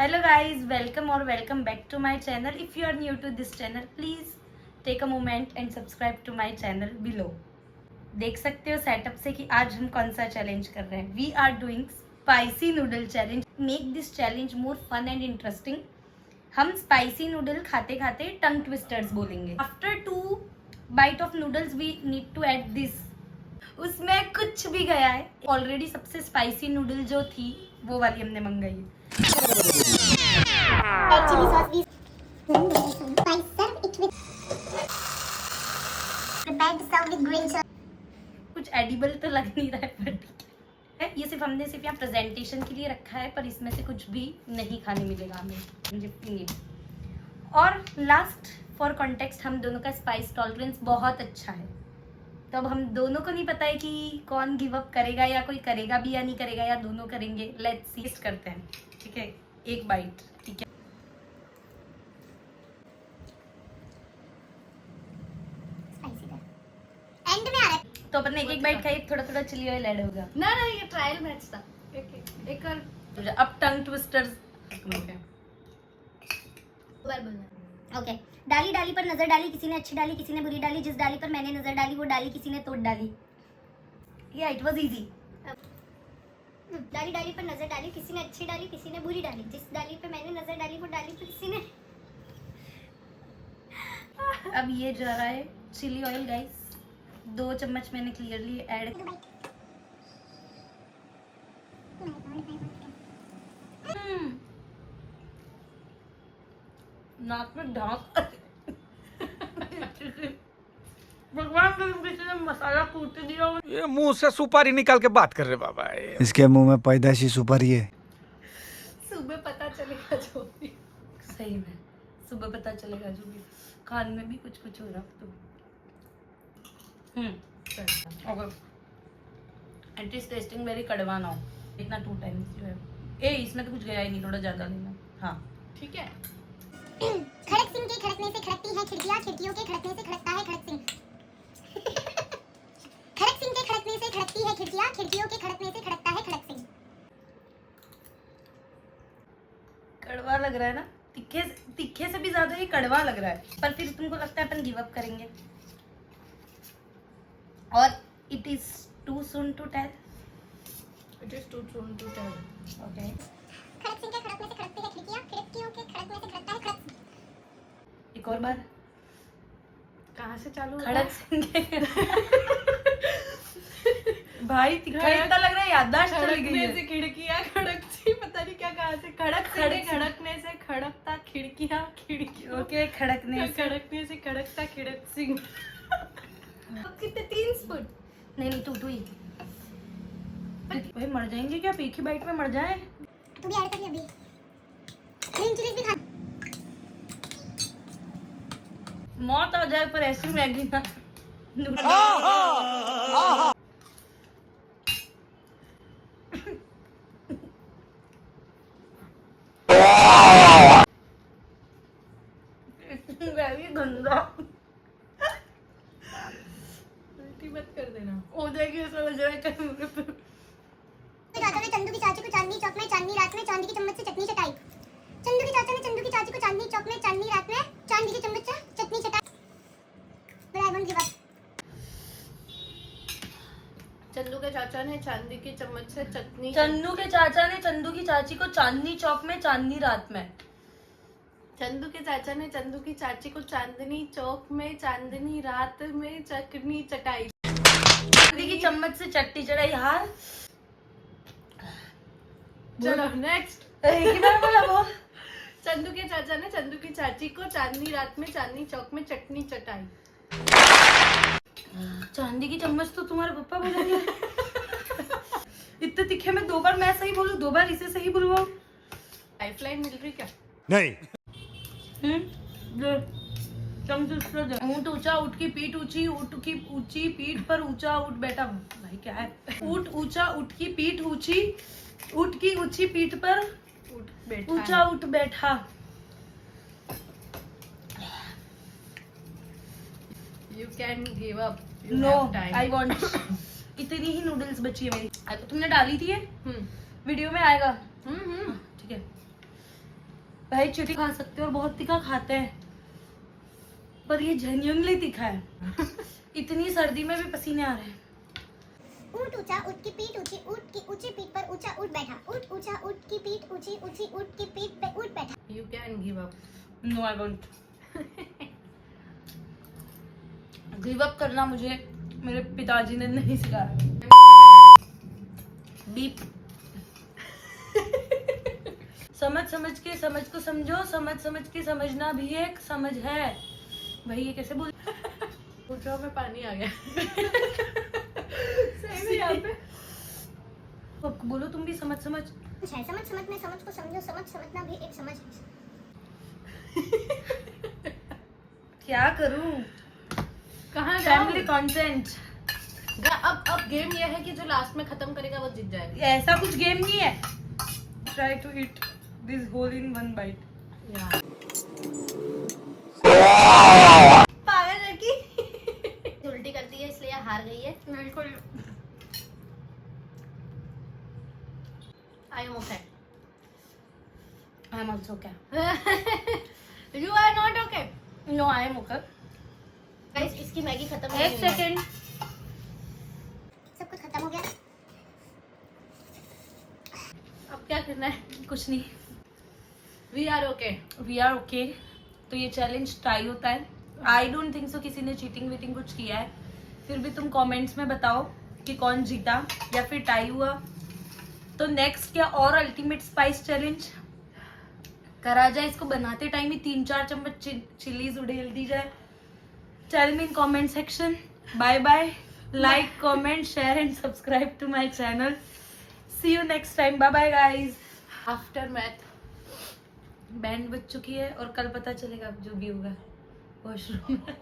Hello guys, welcome or welcome back to my channel. If you are new to this channel, please take a moment and subscribe to my channel below. देख सकते हो setup से कि आज हम कौन सा चैलेंज कर रहे हैं. We are doing spicy noodle challenge. Make this challenge more fun and interesting. हम स्पाइसी नूडल खाते खाते टंग ट्विस्टर्स बोलेंगे. After 2 bite of noodles we need to add this. उसमें कुछ भी गया है. ऑलरेडी सबसे स्पाइसी नूडल जो थी वो वाली हमने मंगाई है. Chili sauce these. I serve it with prepared to serve with grilled sauce. कुछ एडिबल तो लग नहीं रहा है पर ठीक है. ये सिर्फ हमने यहाँ प्रेजेंटेशन के लिए रखा है, पर इसमें से कुछ भी नहीं खाने मिलेगा हमें. और लास्ट फॉर कॉन्टेक्स्ट, हम दोनों का स्पाइस टॉलरेंस बहुत अच्छा है. तो अब हम दोनों को नहीं पता है कि कौन गिव अप करेगा या कोई करेगा भी या नहीं करेगा या दोनों करेंगे. लेट्स टेस्ट करते हैं. ठीक है, एक बाइट. ठीक है, Spicy था. End में आ रहा है. तो अपन एक एक बाइट खाइए, थोड़ा थोड़ा चिली ऑयल ऐड होगा. ना ये ट्रायल मैच था. एक और अब टंग ट्विस्टर्स. बार बोलना. Okay. डाली डाली पर नजर डाली, किसी ने अच्छी डाली किसी ने बुरी डाली, जिस डाली पर मैंने नजर डाली वो डाली किसी ने तोड़ डाली. या इट वाज इजी. डाली डाली पर नजर डाली, किसी ने अच्छी डाली किसी ने बुरी डाली, जिस डाली पे मैंने नजर डाली वो डाली पर किसी ने. अब ये जा रहा है चिली ऑयल गाइस. 2 चम्मच मैंने क्लियरली ऐड. नाक में ढाक. भगवान को किसी ने मसाला कूट दिया. ये मुंह से सुपारी निकाल के बात कर रहे बाबा. इसके मुंह में पैदाइशी सुपारी है. सुबह पता चलेगा जो भी. सही में सुबह पता चलेगा जो भी. कान में भी कुछ कुछ हो रहा तो. Okay. It is testing very कड़वा नाउ. इतना 2 टाइम्स जो है. इसमें तो कुछ गया ही नहीं, थोड़ा ज्यादा लेना. हाँ ठीक है. खड़क सिंह के खड़कने से खड़कती है खिड़कियां, खिड़कियों के खड़कने से खड़कता है खड़क सिंह. खड़क सिंह के खड़कने से खड़कती है खिड़कियां, खिड़कियों के खड़कने से खड़कता है खड़क सिंह. कड़वा लग रहा है ना. तीखे से भी ज्यादा ये कड़वा लग रहा है. पर फिर तुमको लगता है अपन गिव अप करेंगे. और it is too soon to tell. It is too soon to tell. Okay. Khadak Singh के खड़कने से खड़कती है खिड़कियां, खिड़कियों के खड़कने से खड़कता है खड़क सिंह. एक और बार. कहाँ से चालू होगा? खड़क सिंह भाई तीखा इतना लग रहा है, याददाश्त चली गई खड़कने है. से खिड़कियां, खड़क सी पता नहीं क्या कहाँ से. खड़क से खड़कने से खड़कता खिड़कियां, खिड़कियों ओके. खड़कने से खड़कने से खड़कता खिड़क सिंह. कितने 3 स्पून. नहीं 2 ही. भाई मर जाएंगे क्या? एक ही बाइट में मर जाए. तू भी ऐड कर ले अभी. ग्रीन चिलीज भी खा. मौत आ जाए पर ऐसी मैगी ना. मैगी गंदा. उल्टी मत कर देना. हो जाएगी ऐसा लग रहा है कहीं. चाचा ने चंदू की चाची को चांदनी चौक में चांदनी रात में चांदी की चम्मच से चटनी चटाई. चंदू के चाचा ने चंदू की चाची को चांदनी चौक में चांदनी रात में चांदी की चम्मच से चटनी चटाई. But I won't give up. Chandu के चाचा ने चांदी की चम्मच से चटनी. चंदू के चाचा ने चंदू की चाची को चांदनी चौक में चांदनी रात में. चंदू के चाचा ने चंदू की चाची को चांदनी चौक में चांदनी रात में चटनी चटाई. चांदी की चम्मच से चट्टी चढ़ाई. यार चलो नेक्स्ट. एक ही बार बोला वो. चंदू के चाचा ने चंदू की चाची को चांदनी रात में चांदनी चौक में चटनी चटाई. चांदी की चम्मच तो तुम्हारे पापा बोलेंगे. इतने तीखे में 2 बार मैं सही बोलूं, 2 बार इसे सही बुलवाओ. लाइफलाइन मिल रही क्या? नहीं. ऊंट ऊंचा ऊंट की पीठ ऊंची, ऊंट की ऊंची पीठ पर ऊंचा ऊंट बैठा. भाई क्या है? ऊंट ऊंचा ऊंट की पीठ ऊंची, ऊंट की ऊंची पीठ पर उठ बैठा. ऊंचा ऊंट बैठा. You can give up. You no have time. I want. इतनी ही नूडल्स बची है मेरी. तुमने डाली थी ये हम्म वीडियो में आएगा. हम्म ठीक है. भाई चीटी खा सकते हो और बहुत तीखा खाते हैं, पर ये जेन्युइनली तीखा है। इतनी सर्दी में भी पसीने आ रहे हैं। ऊंट ऊंचा, ऊंट की पीठ ऊंची, ऊंट की ऊंची पीठ पर ऊंचा ऊंट बैठा। ऊंट ऊंचा, ऊंट की पीठ ऊंची, ऊंची ऊंट की पीठ पे ऊंट बैठा। You can give up. No I won't. Give up करना मुझे मेरे पिताजी ने नहीं सिखाया। बीप। समझ समझ के समझ को समझो, समझ समझ के समझना भी एक समझ है। भाई ये कैसे बोल। पूछो में पानी आ गया। सही में यहाँ पे। अब बोलो तुम भी समझ समझ। कुछ है समझ समझ में समझ को समझो, समझ समझना भी एक समझ है। क्या करूं? कहाँ फैमिली कंटेंट। अब गेम ये है कि जो लास्ट में खत्म करेगा वो जीत जाएगा। ऐसा कुछ गेम नहीं है। Try to eat this whole in one bite. पागल लड़की। उल्टी कर दी है इसलिए हार गई है। बिल्कुल। I am okay. I am also okay. You are not okay. No I am okay. Guys इसकी मैगी खत्म हो एक गई है। सेकंड। सब कुछ खत्म हो गया। अब क्या करना है? कुछ नहीं। We are okay. We are okay. तो ये चैलेंज टाई होता है। आई डोंट थिंक सो किसी ने चीटिंग वीटिंग कुछ किया है। फिर भी तुम कमेंट्स में बताओ कि कौन जीता या फिर टाई हुआ। तो नेक्स्ट क्या और अल्टीमेट स्पाइस चैलेंज करा जाए। इसको बनाते टाइम ही 3-4 चम्मच चिलीज उड़ेल दी जाए। Tell me in comment section. Bye bye. Like, comment, share and subscribe to my channel. See you next time. Bye bye guys. Aftermath band बज चुकी है और कल पता चलेगा जो भी होगा वॉशरूम में।